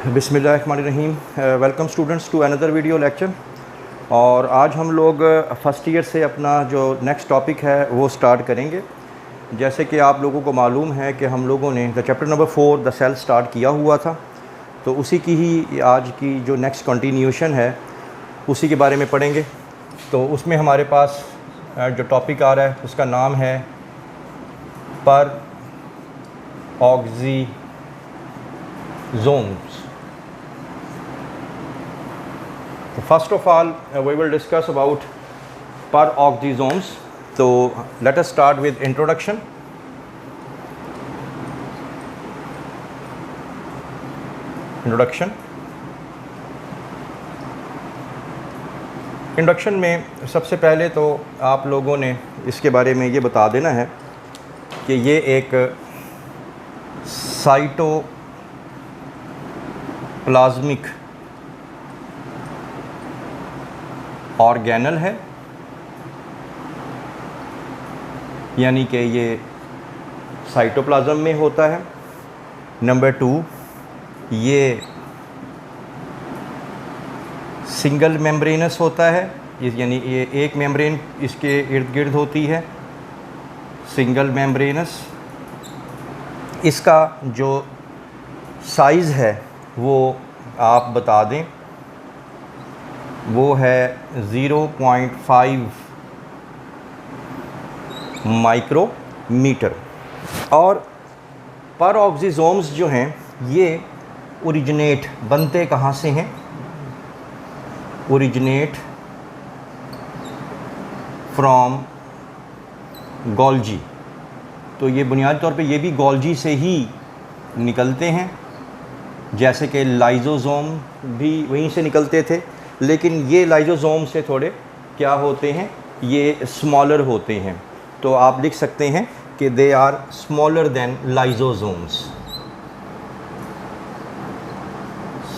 बिस्मिल्लाहिर्रहमानिर्रहीम। Welcome students to another video lecture. और आज हम लोग फ़र्स्ट ईयर से अपना जो नेक्स्ट टॉपिक है वो स्टार्ट करेंगे। जैसे कि आप लोगों को मालूम है कि हम लोगों ने the chapter number 4 the cell start किया हुआ था, तो उसी की ही आज की जो नेक्स्ट कंटिन्यूशन है उसी के बारे में पढ़ेंगे। तो उसमें हमारे पास जो टॉपिक आ रहा है उसका नाम है पर oxysomes. So first of all, we will discuss about peroxisomes. So let us start with introduction. Introduction में सबसे पहले तो आप लोगों ने इसके बारे में ये बता देना है कि ये एक साइटोप्लाज्मिक ऑर्गेनल है, यानी कि ये साइटोप्लाज्म में होता है। नंबर 2, ये सिंगल मेम्ब्रेनस होता है, यानी ये एक मेम्ब्रेन इसके इर्द गिर्द होती है, सिंगल मेम्ब्रेनस। इसका जो साइज़ है वो आप बता दें, वो है 0.5 माइक्रोमीटर। और पेरोक्सिसोम्स जो हैं ये ओरिजिनेट बनते कहाँ से हैं? Originate from Golgi. तो ये बुनियादी तौर पे ये भी गोल्जी से ही निकलते हैं, जैसे कि लाइजोसोम भी वहीं से निकलते थे, लेकिन ये लाइजोसोम से थोड़े क्या होते हैं, ये स्मॉलर होते हैं। तो आप लिख सकते हैं कि they are smaller than lysosomes,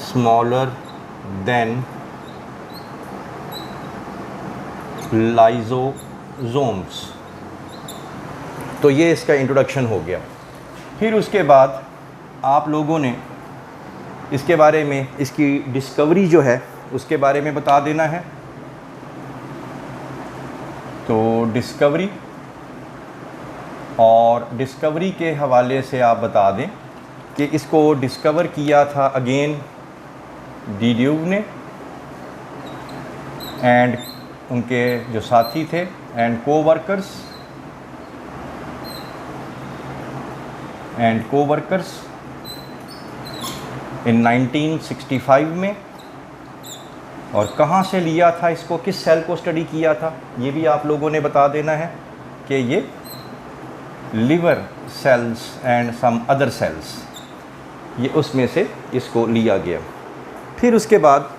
smaller than lysosomes. तो ये इसका इंट्रोडक्शन हो गया। फिर उसके बाद आप लोगों ने इसके बारे में, इसकी डिस्कवरी जो है उसके बारे में बता देना है। तो डिस्कवरी, और डिस्कवरी के हवाले से आप बता दें कि इसको डिस्कवर किया था अगेन डीड्यूव ने एंड उनके जो साथी थे एंड कोवर्कर्स इन 1965 में। और कहाँ से लिया था इसको, किस सेल को स्टडी किया था, ये भी आप लोगों ने बता देना है कि ये liver cells and some other cells, ये उसमें से इसको लिया गया। फिर उसके बाद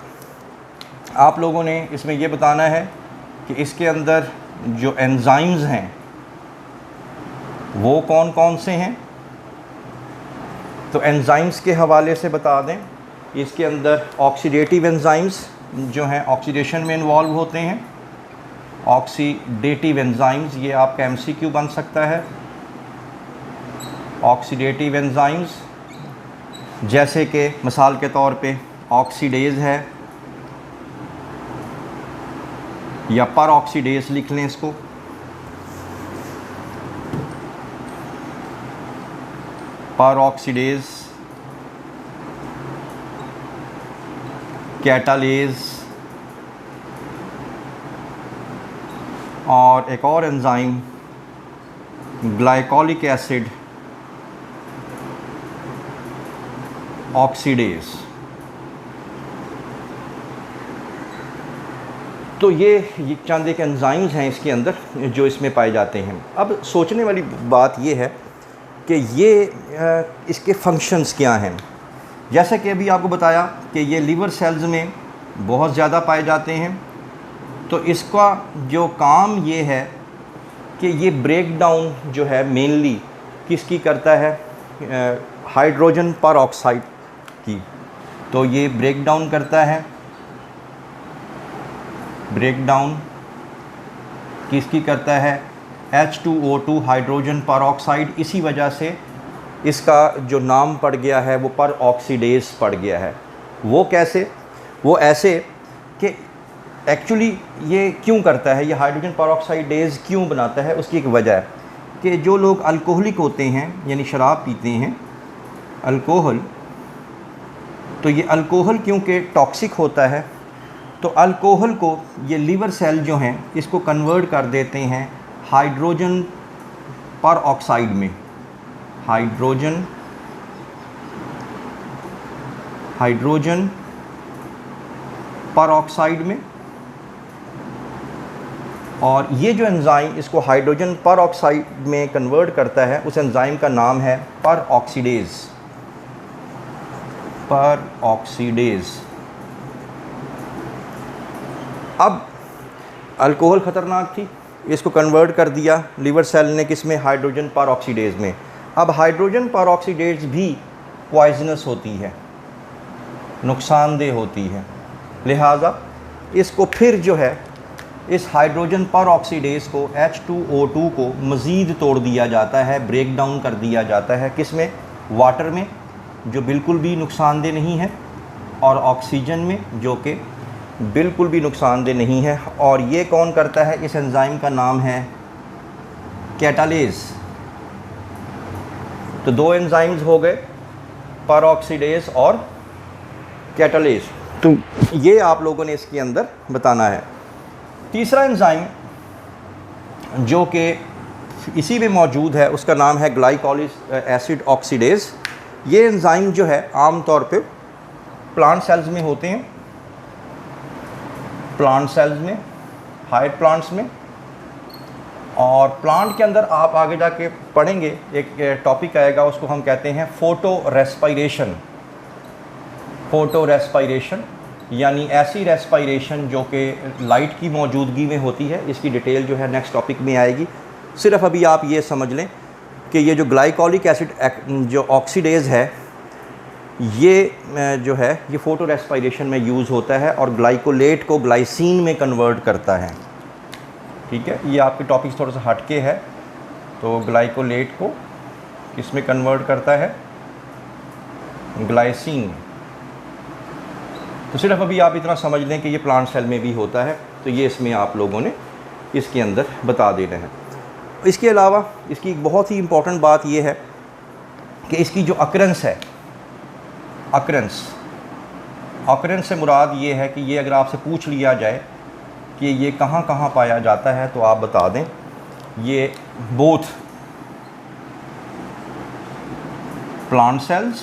आप लोगों ने इसमें ये बताना है कि इसके अंदर जो एंजाइम्स हैं वो कौन कौन से हैं। तो एंजाइम्स के हवाले से बता दें, इसके अंदर ऑक्सीडेटिव एंजाइम्स जो हैं ऑक्सीडेशन में इन्वॉल्व होते हैं। ऑक्सीडेटिव एंजाइम्स, ये आपका MCQ बन सकता है। ऑक्सीडेटिव एंजाइम्स जैसे कि मिसाल के तौर पे ऑक्सीडेज है, या पर ऑक्सीडेज लिख लें इसको। पर ऑक्सीडेज, कैटालेज, और एक और एंजाइम ग्लाइकोलिक एसिड ऑक्सीडेज। तो ये चंद एक एंजाइम्स हैं इसके अंदर जो इसमें पाए जाते हैं। अब सोचने वाली बात ये है कि ये इसके फंक्शंस क्या हैं। जैसा कि अभी आपको बताया कि ये लिवर सेल्स में बहुत ज़्यादा पाए जाते हैं, तो इसका जो काम ये है कि ये ब्रेक डाउन जो है मेनली किसकी करता है, हाइड्रोजन परऑक्साइड की। तो ये ब्रेक डाउन करता है, ब्रेक डाउन किसकी करता है, H2O2 हाइड्रोजन परऑक्साइड। इसी वजह से इसका जो नाम पड़ गया है वो पर ऑक्सीडेज पड़ गया है। वो कैसे? वो ऐसे कि एक्चुअली ये क्यों करता है, ये हाइड्रोजन पर ऑक्साइडेज क्यों बनाता है, उसकी एक वजह है कि जो लोग अल्कोहलिक होते हैं यानी शराब पीते हैं, अल्कोहल, तो ये अल्कोहल क्योंकि टॉक्सिक होता है तो अल्कोहल को ये लीवर सेल जो हैं इसको कन्वर्ट कर देते हैं हाइड्रोजन पर ऑक्साइड में, हाइड्रोजन पर ऑक्साइड में। और ये जो एंजाइम इसको हाइड्रोजन पर ऑक्साइड में कन्वर्ट करता है उस एंजाइम का नाम है पर ऑक्सीडेज, पर ऑक्सीडेज। अब अल्कोहल ख़तरनाक थी, इसको कन्वर्ट कर दिया लीवर सेल ने किस में, हाइड्रोजन पर ऑक्सीडेज में। अब हाइड्रोजन पर ऑक्सीडेज भी पॉइजनस होती है, नुकसानदेह होती है, लिहाजा इसको फिर जो है इस हाइड्रोजन पर ऑक्सीडेज को H2O2 को मज़ीद तोड़ दिया जाता है, ब्रेक डाउन कर दिया जाता है किस में, वाटर में जो बिल्कुल भी नुकसानदेह नहीं है, और ऑक्सीजन में जो कि बिल्कुल भी नुकसानदेह नहीं है। और ये कौन करता है, इस एंजाइम का नाम है कैटालेज। तो दो एंजाइम्स हो गए, पर ऑक्सीडेज और कैटालेज, तो ये आप लोगों ने इसके अंदर बताना है। तीसरा एंजाइम जो कि इसी में मौजूद है उसका नाम है ग्लाइकोलिक एसिड ऑक्सीडेज। ये एंजाइम जो है आम तौर पे प्लांट सेल्स में होते हैं, प्लांट सेल्स में, हायर प्लांट्स में। और प्लांट के अंदर आप आगे जाके पढ़ेंगे, एक टॉपिक आएगा उसको हम कहते हैं फोटो रेस्पायरेशन। फोटो रेस्पायरेशन यानी ऐसी रेस्पायरेशन जो कि लाइट की मौजूदगी में होती है। इसकी डिटेल जो है नेक्स्ट टॉपिक में आएगी। सिर्फ अभी आप ये समझ लें कि ये जो ग्लाइकोलिक एसिड जो ऑक्सीडेज है ये जो है ये फ़ोटो रेस्पायरेशन में यूज़ होता है और ग्लाइकोलेट को ग्लाइसिन में कन्वर्ट करता है। ठीक है, ये आपके टॉपिक्स थोड़ा सा हटके है। तो ग्लाइकोलेट को किस में कन्वर्ट करता है, ग्लाइसिन। तो सिर्फ अभी आप इतना समझ लें कि ये प्लांट सेल में भी होता है, तो ये इसमें आप लोगों ने इसके अंदर बता देना है। इसके अलावा इसकी एक बहुत ही इम्पॉर्टेंट बात ये है कि इसकी जो अकरेंस है, अकरेंस से मुराद ये है कि ये अगर आपसे पूछ लिया जाए कि ये कहाँ कहाँ पाया जाता है तो आप बता दें ये both plant cells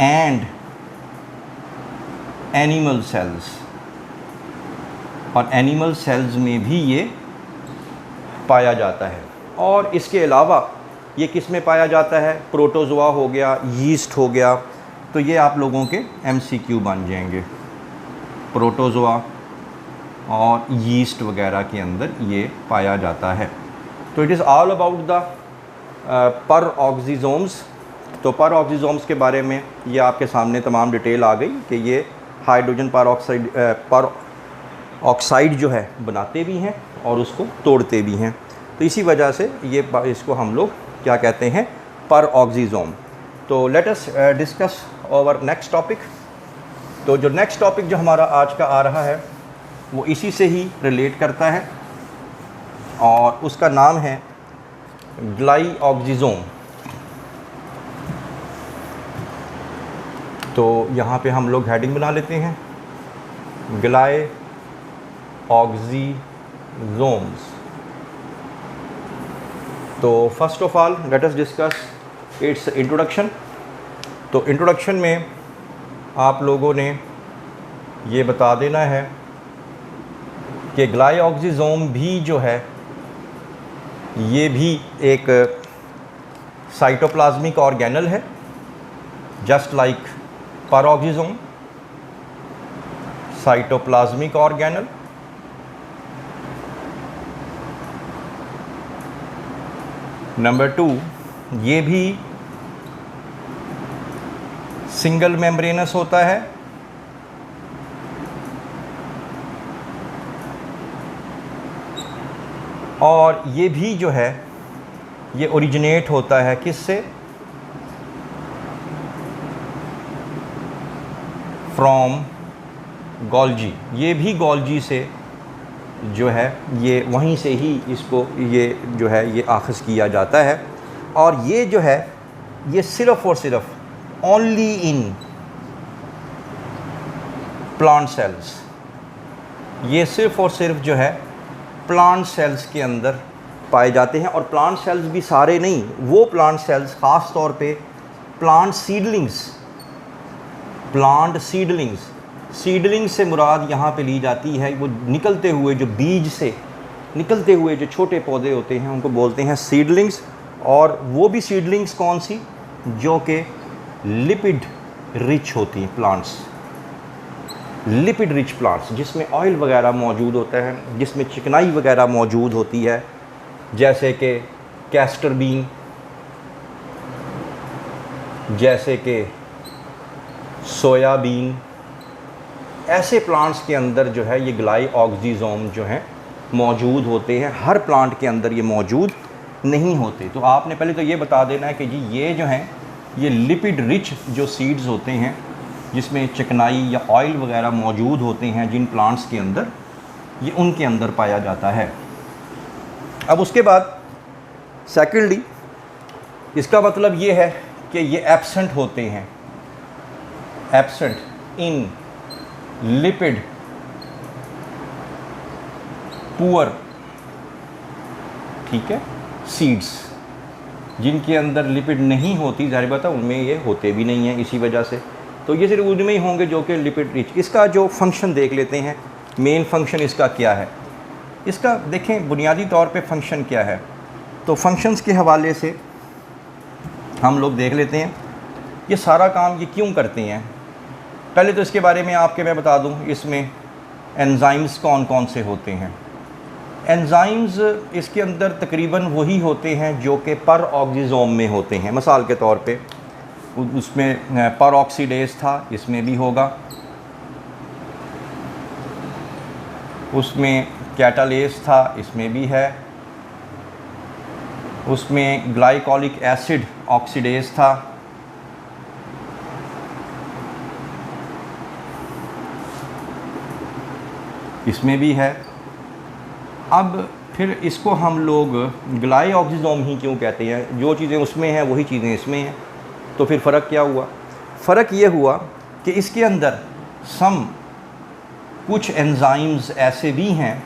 and animal cells, और एनिमल सेल्स में भी ये पाया जाता है। और इसके अलावा ये किस में पाया जाता है, प्रोटोजोआ हो गया, यीस्ट हो गया। तो ये आप लोगों के MCQ बन जाएंगे, प्रोटोजोआ और यीस्ट वगैरह के अंदर ये पाया जाता है। तो it is all about the पर ऑक्सीजोम्स। तो पर ऑक्सीजोम्स के बारे में ये आपके सामने तमाम डिटेल आ गई कि ये हाइड्रोजन पर ऑक्साइड जो है बनाते भी हैं और उसको तोड़ते भी हैं। तो इसी वजह से ये इसको हम लोग क्या कहते हैं, पर ऑक्सीजोम। तो let us discuss over next topic. तो जो नेक्स्ट टॉपिक जो हमारा आज का आ रहा है वो इसी से ही रिलेट करता है और उसका नाम है ग्लाइऑक्सीजोम। तो यहाँ पे हम लोग हेडिंग बना लेते हैं, ग्लाइऑक्सीजोम्स। तो first of all let us discuss it's introduction. तो इंट्रोडक्शन में आप लोगों ने ये बता देना है कि ग्लाइऑक्सीजोम भी जो है ये भी एक साइटोप्लाज्मिक ऑर्गेनल है, जस्ट लाइक पर ऑक्सीजोम, साइटोप्लाज्मिक ऑर्गेनल। नंबर 2, ये भी सिंगल मेम्ब्रेनस होता है और ये भी जो है ये ओरिजिनेट होता है किससे? From Golgi. ये भी गोल्जी से जो है ये वहीं से ही इसको ये जो है ये आख़ज़ किया जाता है। और ये जो है ये सिर्फ़ और सिर्फ ओनली इन प्लांट सेल्स, ये सिर्फ़ और सिर्फ जो है प्लांट सेल्स के अंदर पाए जाते हैं। और प्लांट सेल्स भी सारे नहीं, वो प्लांट सेल्स ख़ास तौर पे plant seedlings, plant seedlings, seedlings से मुराद यहाँ पे ली जाती है वो निकलते हुए जो बीज से निकलते हुए जो छोटे पौधे होते हैं उनको बोलते हैं सीडलिंग्स। और वो भी सीडलिंग्स कौन सी? जो कि लिपिड रिच होती हैं प्लांट्स, लिपिड रिच प्लांट्स जिसमें ऑयल वगैरह मौजूद होता है, जिसमें चिकनाई वगैरह मौजूद होती है, जैसे कि कैस्टर बीन, जैसे कि सोयाबीन। ऐसे प्लांट्स के अंदर जो है ये ग्लाइऑक्सीजोम जो हैं मौजूद होते हैं। हर प्लांट के अंदर ये मौजूद नहीं होते। तो आपने पहले तो ये बता देना है कि जी ये जो हैं ये लिपिड रिच जो सीड्स होते हैं जिसमें चिकनाई या ऑयल वगैरह मौजूद होते हैं जिन प्लांट्स के अंदर, ये उनके अंदर पाया जाता है। अब उसके बाद सेकेंडली इसका मतलब ये है कि ये एब्सेंट होते हैं, एब्सेंट इन लिपिड पुअर, ठीक है, सीड्स। जिनके अंदर लिपिड नहीं होती, ज़ाहिर बात है उनमें ये होते भी नहीं हैं इसी वजह से। तो ये सिर्फ उनमें ही होंगे जो कि लिपिड रिच। इसका जो फंक्शन देख लेते हैं, मेन फंक्शन इसका क्या है। इसका देखें बुनियादी तौर पे फंक्शन क्या है। तो फंक्शंस के हवाले से हम लोग देख लेते हैं ये सारा काम ये क्यों करते हैं। पहले तो इसके बारे में आपके मैं बता दूं, इसमें एंजाइम्स कौन कौन से होते हैं। एंजाइम्स इसके अंदर तकरीबन वही होते हैं जो कि पर ऑक्सीजोम में होते हैं। मिसाल के तौर पे उसमें पर ऑक्सीडेज था, इसमें भी होगा। उसमें कैटालेज था, इसमें भी है। उसमें ग्लाइकोलिक एसिड ऑक्सीडेज था, इसमें भी है। अब फिर इसको हम लोग ग्लाइऑक्सीजोम ही क्यों कहते हैं? जो चीज़ें उसमें हैं वही चीज़ें इसमें हैं। तो फिर फ़र्क क्या हुआ? फ़र्क ये हुआ कि इसके अंदर कुछ एंजाइम्स ऐसे भी हैं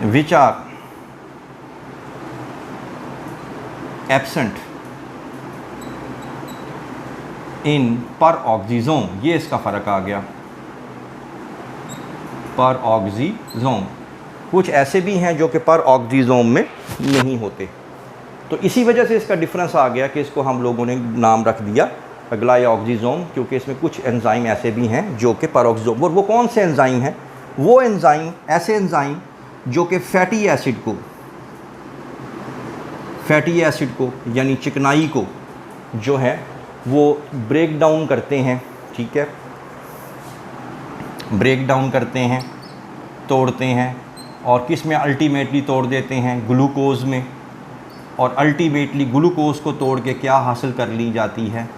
विच आर एब्सेंट इन पर ऑक्सीजोम। ये इसका फ़र्क आ गया, पर ऑक्सीजोम। कुछ ऐसे भी हैं जो कि पर ऑक्सीजोम में नहीं होते। तो इसी वजह से इसका डिफरेंस आ गया कि इसको हम लोगों ने नाम रख दिया ग्लाइऑक्सीजोम, क्योंकि इसमें कुछ एंजाइम ऐसे भी हैं जो कि पर ऑक्सीजोम। और वो कौन से एंजाइम हैं? वो एंजाइम, ऐसे एंजाइम जो कि फैटी एसिड को यानी चिकनाई को जो है वो ब्रेक डाउन करते हैं, ठीक है, ब्रेक डाउन करते हैं, तोड़ते हैं। और किस में अल्टीमेटली तोड़ देते हैं? ग्लूकोज में। और अल्टीमेटली ग्लूकोज को तोड़ के क्या हासिल कर ली जाती है?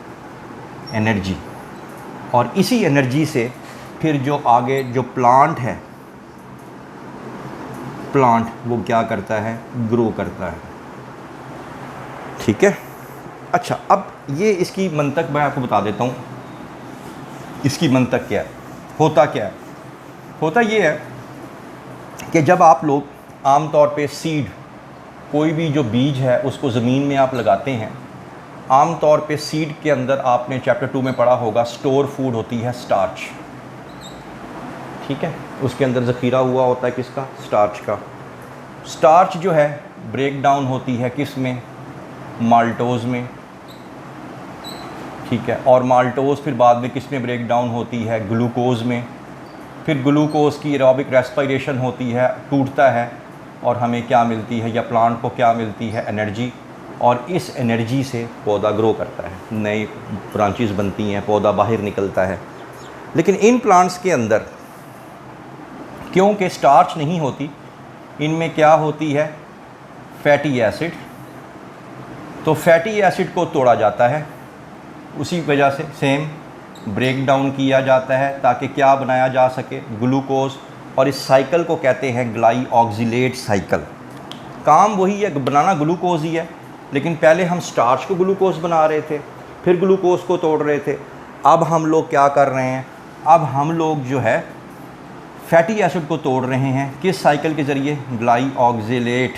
एनर्जी। और इसी एनर्जी से फिर जो आगे जो प्लांट है, प्लांट वो क्या करता है? ग्रो करता है, ठीक है। अच्छा, अब ये इसकी मंतक मैं आपको बता देता हूँ। इसकी मंतक क्या है, होता क्या है? होता ये है कि जब आप लोग आम तौर पे सीड, कोई भी जो बीज है उसको ज़मीन में आप लगाते हैं, आम तौर पे सीड के अंदर आपने चैप्टर 2 में पढ़ा होगा स्टोर फूड होती है स्टार्च, ठीक है। उसके अंदर ज़ख़ीरा हुआ होता है किसका? स्टार्च का। स्टार्च जो है ब्रेक डाउन होती है किस में? माल्टोज़ में, ठीक है। और माल्टोज़ फिर बाद में किस में ब्रेक डाउन होती है? ग्लूकोज़ में। फिर ग्लूकोज़ की एरोबिक रेस्पिरेशन होती है, टूटता है, और हमें क्या मिलती है या प्लांट को क्या मिलती है? एनर्जी। और इस एनर्जी से पौधा ग्रो करता है, नई ब्रांचेस बनती हैं, पौधा बाहर निकलता है। लेकिन इन प्लांट्स के अंदर क्योंकि स्टार्च नहीं होती, इनमें क्या होती है? फैटी एसिड, तो फैटी एसिड को तोड़ा जाता है, उसी वजह से सेम ब्रेक डाउन किया जाता है ताकि क्या बनाया जा सके, ग्लूकोज। और इस साइकिल को कहते हैं ग्लाइऑक्सिलेट साइकिल। काम वही है, बनाना ग्लूकोज ही है, लेकिन पहले हम स्टार्च को ग्लूकोज बना रहे थे, फिर ग्लूकोज को तोड़ रहे थे। अब हम लोग क्या कर रहे हैं, अब हम लोग जो है फैटी एसिड को तोड़ रहे हैं, किस साइकिल के ज़रिए, ग्लाइऑक्सिलेट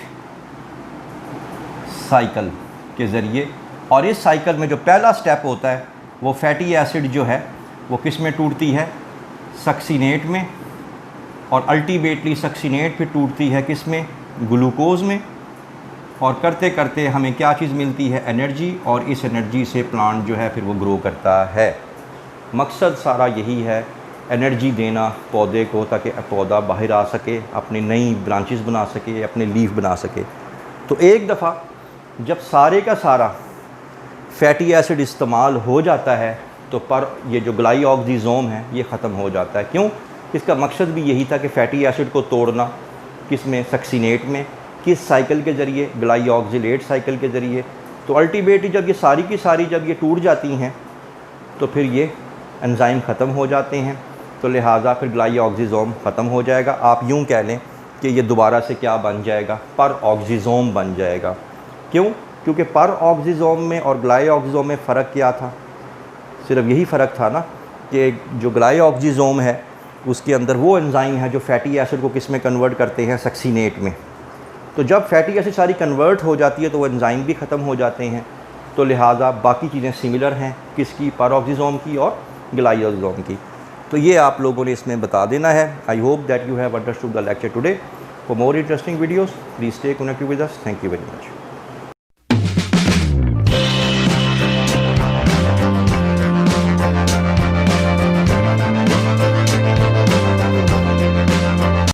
साइकिल के ज़रिए। और इस साइकिल में जो पहला स्टेप होता है वो फैटी एसिड जो है वो किस में टूटती है, सक्सीनेट में, और अल्टीमेटली सक्सीनेट फिर टूटती है किस में, ग्लूकोज में। और करते करते हमें क्या चीज़ मिलती है, एनर्जी, और इस एनर्जी से प्लांट जो है फिर वो ग्रो करता है। मकसद सारा यही है, एनर्जी देना पौधे को ताकि पौधा बाहर आ सके, अपनी नई ब्रांचेस बना सके, अपने लीफ बना सके। तो एक दफ़ा जब सारे का सारा फैटी एसिड इस्तेमाल हो जाता है तो पर ये जो ग्लाइऑक्सिजोम है ये ख़त्म हो जाता है। क्यों, इसका मकसद भी यही था कि फ़ैटी एसिड को तोड़ना, किस में, सक्सीनेट में, किस साइकिल के ज़रिए, ग्लाइऑक्सिलेट साइकिल के ज़रिए। तो अल्टीमेटली जब ये सारी की सारी जब ये टूट जाती हैं तो फिर ये एंजाइम ख़त्म हो जाते हैं, तो लिहाजा फिर ग्लाइऑक्सिजोम ख़त्म हो जाएगा। आप यूँ कह लें कि ये दोबारा से क्या बन जाएगा, पर ऑक्सीजोम बन जाएगा। क्यों, क्योंकि पर ऑक्सीजोम में और ग्लाइऑक्सिजोम में फ़र्क क्या था, सिर्फ यही फ़र्क था ना कि जो ग्लाइऑक्सिजोम है उसके अंदर वो एंजाइम है जो फैटी एसिड को किस में कन्वर्ट करते हैं, सक्सीनेट में। तो जब फैटी एसिड सारी कन्वर्ट हो जाती है तो वो एंजाइम भी ख़त्म हो जाते हैं, तो लिहाजा बाकी चीज़ें सिमिलर हैं, किसकी, पर ऑक्सीजोम की और ग्लाइऑक्सिजोम की। तो ये आप लोगों ने इसमें बता देना है। I hope that you have understood the lecture today. For more interesting videos please stay connected with us. Thank you very much.